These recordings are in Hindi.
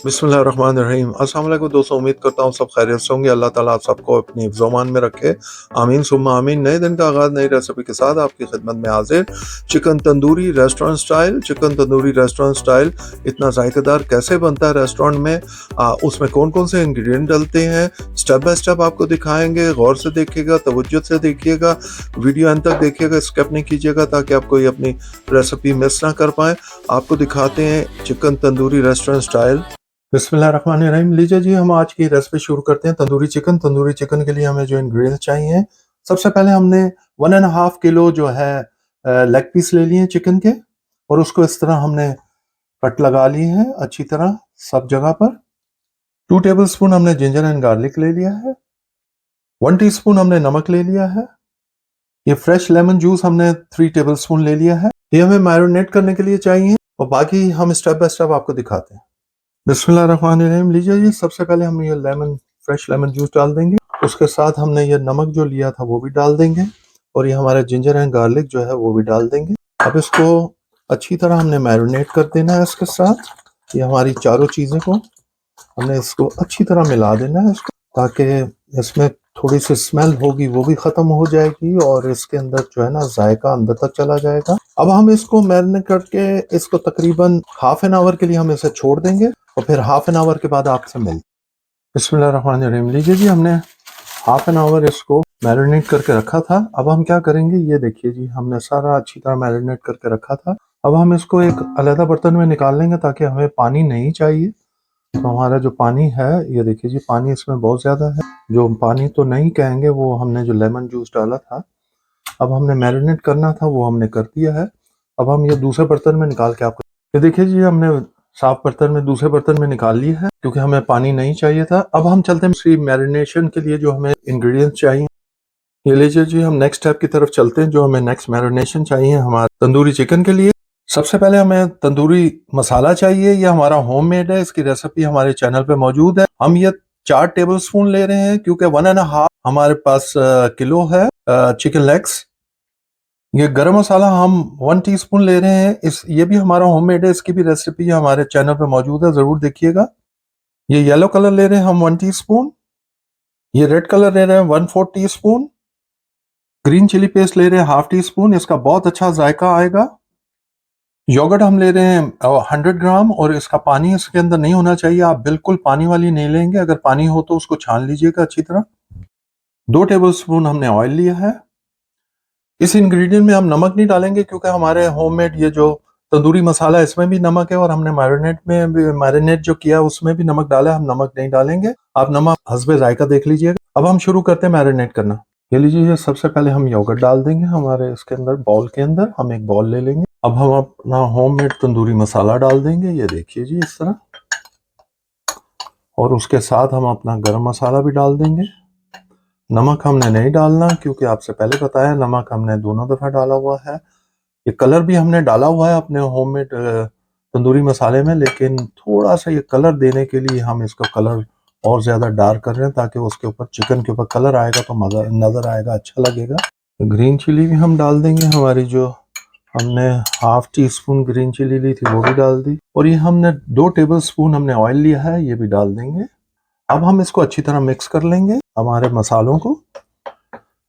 बिस्मिल्लाहिर्रहमानिर्रहीम। अस्सलाम वालेकुम दोस्तों, उम्मीद करता हूँ सब खैरियत से होंगे। अल्लाह ताला आप सबको अपनी हिफ्ज़-ओ-अमान में रखे। आमीन सुम्मा आमीन। नए दिन का आगाज़ नई रेसिपी के साथ आपकी खिदमत में हाजिर। Chicken tandoori restaurant style. Chicken tandoori restaurant style इतना जायकेदार कैसे बनता है रेस्टोरेंट में, उसमें कौन-कौन से इंग्रेडिएंट डलते हैं, स्टेप बाय स्टेप आपको दिखाएँगे। गौर से देखिएगा, तवज्जो से देखिएगा, वीडियो अंत तक देखिएगा, स्किप नहीं कीजिएगा ताकि आप कोई अपनी रेसिपी मिस ना कर पाएँ। आपको दिखाते हैं चिकन तंदूरी रेस्टोरेंट स्टाइल। बिस्मिल्लाहिर्रहमानिर्रहीम। लीजिए जी, हम आज की रेसिपी शुरू करते हैं। तंदूरी चिकन। तंदूरी चिकन के लिए हमें जो इंग्रेडिएंट्स चाहिए, सबसे पहले हमने 1.5 किलो जो है लेग पीस ले लिए हैं चिकन के, और उसको इस तरह हमने कट लगा लिए हैं अच्छी तरह सब जगह पर। 2 टेबल स्पून हमने जिंजर एंड गार्लिक ले लिया है। 1 टीस्पून हमने नमक ले लिया है। ये फ्रेश लेमन जूस हमने 3 टेबल स्पून ले लिया है। ये हमें मैरिनेट करने के लिए चाहिए, और बाकी हम स्टेप बाय स्टेप आपको दिखाते हैं। बिस्मिल्लाहिर्रहमानिर्रहीम। लीजिए जी, सबसे पहले हम ये फ्रेश लेमन जूस डाल देंगे। उसके साथ हमने ये नमक जो लिया था वो भी डाल देंगे, और ये हमारा जिंजर एंड गार्लिक जो है वो भी डाल देंगे। अब इसको अच्छी तरह हमने मैरिनेट कर देना है इसके साथ। ये हमारी चारों चीज़ें को हमने इसको अच्छी तरह मिला देना है इसको, ताकि इसमें थोड़ी सी स्मेल होगी वो भी ख़त्म हो जाएगी, और इसके अंदर जो है ना जायका अंदर तक चला जाएगा। अब हम इसको मैरिनेट करके इसको तकरीबन हाफ एन आवर के लिए हम इसे छोड़ देंगे, और फिर हाफ एन आवर के बाद आपसे मिलते। बिस्मिल्लाहिर्रहमानिर्रहीम। लीजिए जी, हमने हाफ एन आवर इसको मैरिनेट करके रखा था। अब हम क्या करेंगे, ये देखिए जी, हमने सारा अच्छी तरह मैरिनेट करके रखा था। अब हम इसको एक अलग बर्तन में निकाल लेंगे, ताकि हमें पानी नहीं चाहिए। तो हमारा जो पानी है, ये देखिए जी, पानी इसमें बहुत ज़्यादा है। जो पानी तो नहीं कहेंगे, वो हमने जो लेमन जूस डाला था, अब हमने मैरिनेट करना था, वो हमने कर दिया है। अब हम ये दूसरे बर्तन में निकाल के आपको, ये देखिए जी, हमने साफ बर्तन में दूसरे बर्तन में निकाल लिया है, क्योंकि हमें पानी नहीं चाहिए था। अब हम चलते हैं दूसरी मैरिनेशन के लिए जो हमें इंग्रेडिएंट्स चाहिए। ये लीजिए जी, हम नेक्स्ट स्टेप की तरफ चलते हैं। जो हमें नेक्स्ट मैरिनेशन चाहिए हमारे तंदूरी चिकन के लिए, सबसे पहले हमें तंदूरी मसाला चाहिए। ये हमारा होममेड है, इसकी रेसिपी हमारे चैनल पे मौजूद है। हम ये 4 टेबल स्पून ले रहे हैं, क्योंकि 1.5 हमारे पास किलो है चिकन लेग्स। ये गरम मसाला हम 1 टीस्पून ले रहे हैं। ये भी हमारा होममेड है, इसकी भी रेसिपी हमारे चैनल पे मौजूद है, जरूर देखिएगा। ये येलो कलर ले रहे हैं हम 1 टीस्पून। ये रेड कलर ले रहे हैं 1/4 टीस्पून। ग्रीन चिली पेस्ट ले रहे हैं ½ टीस्पून, इसका बहुत अच्छा जायका आएगा। योगर्ट हम ले रहे हैं 100 ग्राम, और इसका पानी इसके अंदर नहीं होना चाहिए। आप बिल्कुल पानी वाली नहीं लेंगे, अगर पानी हो तो उसको छान लीजिएगा अच्छी तरह। 2 टेबल स्पून हमने ऑयल लिया है। इस इंग्रेडिएंट में हम नमक नहीं डालेंगे, क्योंकि हमारे होममेड ये जो तंदूरी मसाला है इसमें भी नमक है, और हमने मैरिनेट जो किया उसमें भी नमक डाला है, हम नमक नहीं डालेंगे। आप नमक हस्बे जायका देख लीजिएगा। अब हम शुरू करते हैं मैरिनेट करना। ये लीजिए, ये सबसे पहले हम योगर्ट डाल देंगे हमारे इसके अंदर, बाउल के अंदर। हम एक बाउल ले लेंगे। अब हम अपना होममेड तंदूरी मसाला डाल देंगे, ये देखिए जी, इस तरह। और उसके साथ हम अपना गरम मसाला भी डाल देंगे। नमक हमने नहीं डालना, क्योंकि आपसे पहले बताया नमक हमने दोनों दफा डाला हुआ है। ये कलर भी हमने डाला हुआ है अपने होममेड तंदूरी मसाले में, लेकिन थोड़ा सा ये कलर देने के लिए हम इसका कलर और ज्यादा डार्क कर रहे हैं, ताकि उसके ऊपर चिकन के ऊपर कलर आएगा तो मजा नजर आएगा, अच्छा लगेगा। ग्रीन चिली भी हम डाल देंगे। हमारी जो हमने ½ टीस्पून ग्रीन चिली ली थी वो भी डाल दी, और ये हमने 2 टेबल स्पून हमने ऑयल लिया है, ये भी डाल देंगे। अब हम इसको अच्छी तरह मिक्स कर लेंगे हमारे मसालों को।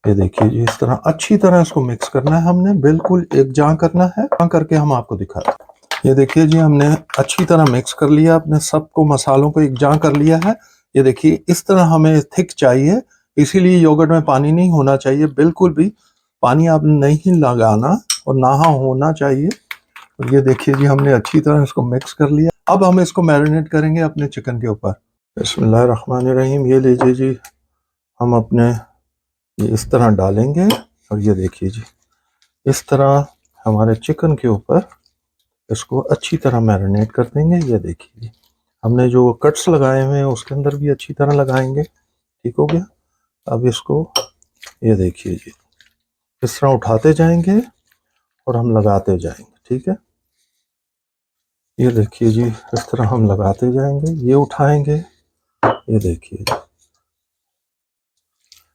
ये देखिए जी, इस तरह अच्छी तरह इसको मिक्स करना है हमने, बिल्कुल एक जान करना है। करके हम आपको दिखाते हैं। ये देखिए जी, हमने अच्छी तरह मिक्स कर लिया, अपने सबको मसालों को एक जान कर लिया है। ये देखिए, इस तरह हमें थिक चाहिए, इसीलिए योगर्ट में पानी नहीं होना चाहिए, बिल्कुल भी पानी आप नहीं लगाना, और ना होना चाहिए। और ये देखिए जी, हमने अच्छी तरह इसको मिक्स कर लिया। अब हम इसको मैरिनेट करेंगे अपने चिकन के ऊपर। बिस्मिल्लाहिर्रहमानिर्रहीम। ये लीजिए जी, हम अपने ये इस तरह डालेंगे, और ये देखिए जी, इस तरह हमारे चिकन के ऊपर इसको अच्छी तरह मैरिनेट कर देंगे। ये देखिए जी, हमने जो कट्स लगाए हुए हैं उसके अंदर भी अच्छी तरह लगाएंगे। ठीक हो गया। अब इसको ये देखिए जी, इस तरह उठाते जाएंगे और हम लगाते जाएंगे। ठीक है, ये देखिए जी, इस तरह हम लगाते जाएंगे, ये उठाएंगे। ये देखिए,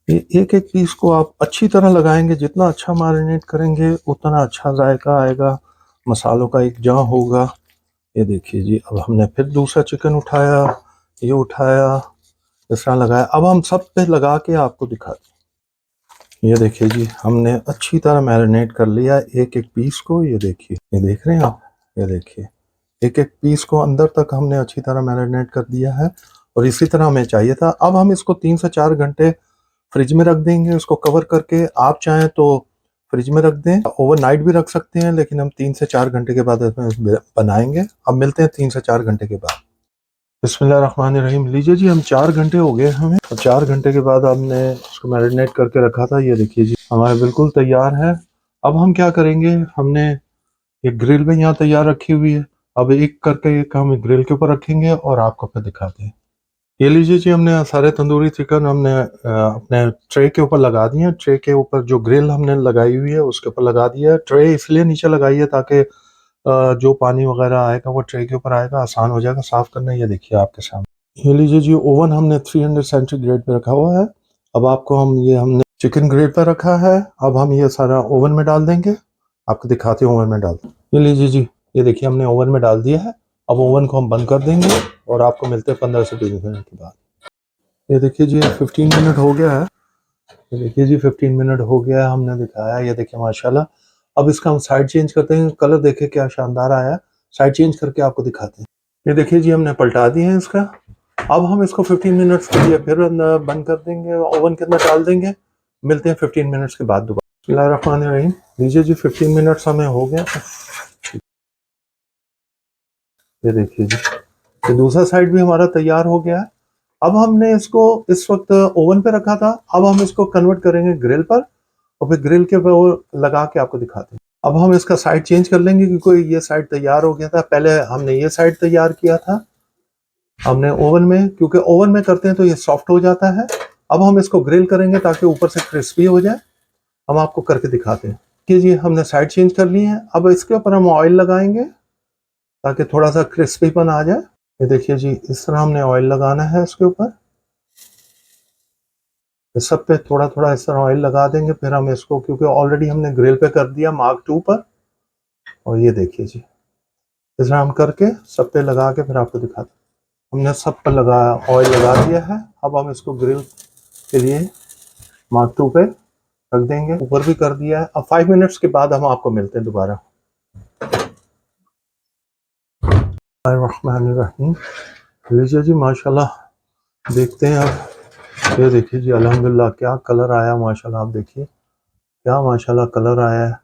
ये एक एक पीस को आप अच्छी तरह लगाएंगे। जितना अच्छा मैरिनेट करेंगे उतना अच्छा जायका आएगा, मसालों का एक जां होगा। ये देखिए जी, अब हमने फिर दूसरा चिकन उठाया, ये उठाया, इस तरह लगाया। अब हम सब पे लगा के आपको दिखाते हैं। ये देखिए जी, हमने अच्छी तरह मैरिनेट कर लिया एक एक पीस को। ये देखिए, ये देख रहे हैं आप, ये देखिए एक एक पीस को अंदर तक हमने अच्छी तरह मैरिनेट कर दिया है, और इसी तरह हमें चाहिए था। अब हम इसको 3 से 4 घंटे फ्रिज में रख देंगे, उसको कवर करके। आप चाहें तो फ्रिज में रख दें, ओवरनाइट भी रख सकते हैं, लेकिन हम 3 से 4 घंटे के बाद इसमें बनाएंगे। अब मिलते हैं 3 से 4 घंटे के बाद। बिस्मिल्लाहिर्रहमानिर्रहीम। लीजिए जी, हम 4 घंटे हो गए हमें, और 4 घंटे के बाद हमने उसको मैरिनेट करके रखा था। ये देखिए जी, हमारे बिल्कुल तैयार है। अब हम क्या करेंगे, हमने एक ग्रिल भी यहाँ तैयार रखी हुई है। अब एक करके एक हम ग्रिल के ऊपर रखेंगे और आपको फिर दिखाते हैं। ये लीजिए जी, हमने सारे तंदूरी चिकन हमने अपने ट्रे के ऊपर लगा दिए हैं। ट्रे के ऊपर जो ग्रिल हमने लगाई हुई है उसके ऊपर लगा दिया है। ट्रे इसलिए नीचे लगाई है ताकि जो पानी वगैरह आएगा वो ट्रे के ऊपर आएगा, आसान हो जाएगा साफ करना। ये देखिए आपके सामने। ये लीजिए जी, ओवन हमने 300 सेंटीग्रेड पे रखा हुआ है। अब आपको हमने चिकन ग्रिल पर रखा है। अब हम ये सारा ओवन में डाल देंगे, आपको दिखाते हैं ओवन में डाल। ये लीजिए जी, ये देखिए हमने ओवन में डाल दिया है। अब ओवन को हम बंद कर देंगे और आपको मिलते हैं 15 से 20 मिनट के बाद। ये देखिए जी, 15 मिनट हो गया है। ये देखिए जी, 15 मिनट हो गया है, हमने दिखाया। ये देखिए माशाल्लाह। अब इसका हम साइड चेंज करते हैं, कलर देखिए क्या शानदार आया है। साइड चेंज करके आपको दिखाते हैं। ये देखिए जी, हमने पलटा दिए हैं इसका। अब हम इसको 15 मिनट्स के लिए फिर बंद कर देंगे, ओवन के अंदर डाल देंगे। मिलते हैं 15 मिनट्स के बाद दोबारा। बिस्मिल्लाहिर्रहमानिर्रहीम। लीजिए जी, 15 मिनट्स हमें हो गया। ये देखिए जी, ये दूसरा साइड भी हमारा तैयार हो गया है। अब हमने इसको इस वक्त ओवन पे रखा था, अब हम इसको कन्वर्ट करेंगे ग्रिल पर, और फिर ग्रिल के ऊपर लगा के आपको दिखाते हैं। अब हम इसका साइड चेंज कर लेंगे, क्योंकि ये साइड तैयार हो गया था। पहले हमने ये साइड तैयार किया था हमने ओवन में, क्योंकि ओवन में करते हैं तो ये सॉफ्ट हो जाता है। अब हम इसको ग्रिल करेंगे ताकि ऊपर से क्रिस्पी हो जाए। हम आपको करके दिखाते हैं कि जी हमने साइड चेंज कर ली है। अब इसके ऊपर हम ऑयल लगाएंगे ताकि थोड़ा सा क्रिस्पीपन आ जाए। ये देखिए जी, इस तरह हमने ऑयल लगाना है इसके ऊपर। इस सब पे थोड़ा थोड़ा इस तरह ऑयल लगा देंगे। फिर हम इसको, क्योंकि ऑलरेडी हमने ग्रिल पे कर दिया मार्क 2 पर, और ये देखिए जी इस तरह हम करके सब पे लगा के फिर आपको दिखाते हैं। हमने सब पर ऑयल लगा दिया है। अब हम इसको ग्रिल के लिए मार्क 2 पे रख देंगे, ऊपर भी कर दिया है। अब 5 मिनट्स के बाद हम आपको मिलते हैं दोबारा। रहमानिर्रहीम। लीजिए जी, माशाल्लाह देखते हैं अब। ये देखिए जी, अल्हम्दुलिल्लाह क्या कलर आया माशाल्लाह। आप देखिए क्या माशाल्लाह कलर आया है।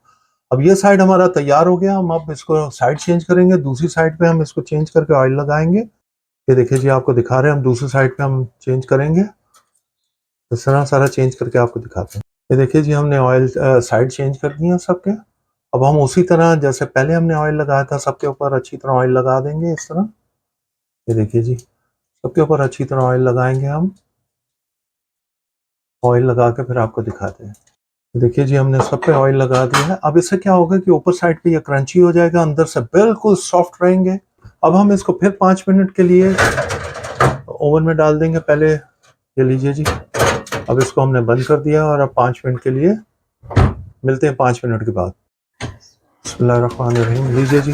अब ये साइड हमारा तैयार हो गया। हम अब इसको साइड चेंज करेंगे, दूसरी साइड पे हम इसको चेंज करके ऑयल लगाएंगे। ये देखिए जी, आपको दिखा रहे हैं, हम दूसरी साइड पे हम चेंज करेंगे। इस तरह सारा चेंज करके आपको दिखाते हैं। ये देखिए जी, हमने ऑयल साइड चेंज कर दिए सबके। अब हम उसी तरह जैसे पहले हमने ऑयल लगाया था सबके ऊपर अच्छी तरह ऑयल लगा देंगे इस तरह। ये देखिए जी, सबके ऊपर अच्छी तरह ऑयल लगाएंगे हम। ऑयल लगा के फिर आपको दिखाते हैं। देखिए जी, हमने सब पे ऑयल लगा दिया है। अब इससे क्या होगा कि ऊपर साइड पे ये क्रंची हो जाएगा, अंदर से बिल्कुल सॉफ्ट रहेंगे। अब हम इसको फिर 5 मिनट के लिए ओवन में डाल देंगे पहले। ये लीजिए जी, अब इसको हमने बंद कर दिया और अब 5 मिनट के लिए मिलते हैं 5 मिनट के बाद। बिस्मिल्लाहिर्रहमानिर्रहीम। लीजिए जी,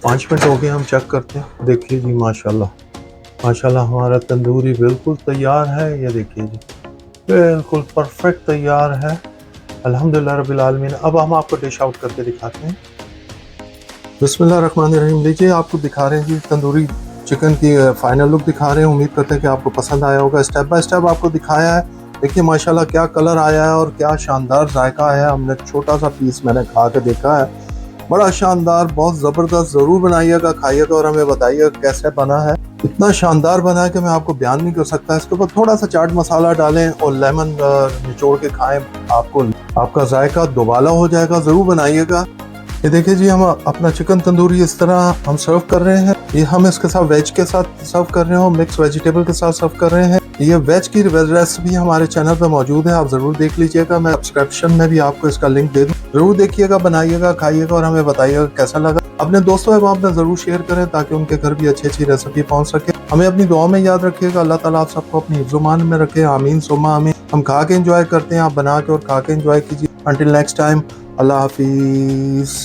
5 मिनट हो गए, हम चेक करते हैं। देखिए जी, माशाल्लाह माशाल्लाह हमारा तंदूरी बिल्कुल तैयार है। ये देखिए जी, बिल्कुल परफेक्ट तैयार है, अल्हम्दुलिल्लाह रब्बिल आलमीन। अब हम आपको डिश आउट करके दिखाते हैं। बिस्मिल्लाहिर्रहमानिर्रहीम। लीजिए, आपको दिखा रहे हैं जी तंदूरी चिकन की फाइनल लुक दिखा रहे हैं। उम्मीद करते हैं कि आपको पसंद आया होगा। स्टेप बाय स्टेप आपको दिखाया है। देखिए माशाल्लाह क्या कलर आया है और क्या शानदार जायका है। हमने छोटा सा पीस मैंने खा के देखा है, बड़ा शानदार, बहुत ज़बरदस्त। ज़रूर बनाइएगा, खाइएगा और हमें बताइएगा कैसे बना है। इतना शानदार बना है कि मैं आपको बयान नहीं कर सकता। इसके ऊपर थोड़ा सा चाट मसाला डालें और लेमन निचोड़ के खाएं, आपका जायका दोबाला हो जाएगा। ज़रूर बनाइएगा। ये देखिए जी, हम अपना चिकन तंदूरी इस तरह हम सर्व कर रहे हैं। ये हम इसके साथ वेज के साथ सर्व कर रहे हैं, मिक्स वेजिटेबल के साथ सर्व कर रहे हैं। ये वेज की रेसिपी हमारे चैनल पर मौजूद है, आप जरूर देख लीजिएगा। मैं सब्सक्रिप्शन में भी आपको इसका लिंक दे दूँ। जरूर देखिएगा, बनाइएगा, खाइएगा और हमें बताइएगा कैसा लगा। अपने दोस्तों एवं में जरूर शेयर करें ताकि उनके घर भी अच्छी अच्छी रेसिपी पहुंच सके। हमें अपनी दुआ में याद रखिएगा। अल्लाह ताला आप सबको अपनी हिफ्ज़-ओ-मान में रखे। आमीन सुम्मा आमीन। हम खा के एंजॉय करते हैं, आप बना के और खा के एंजॉय कीजिए। अंटिल नेक्स्ट टाइम, अल्लाह हाफिज।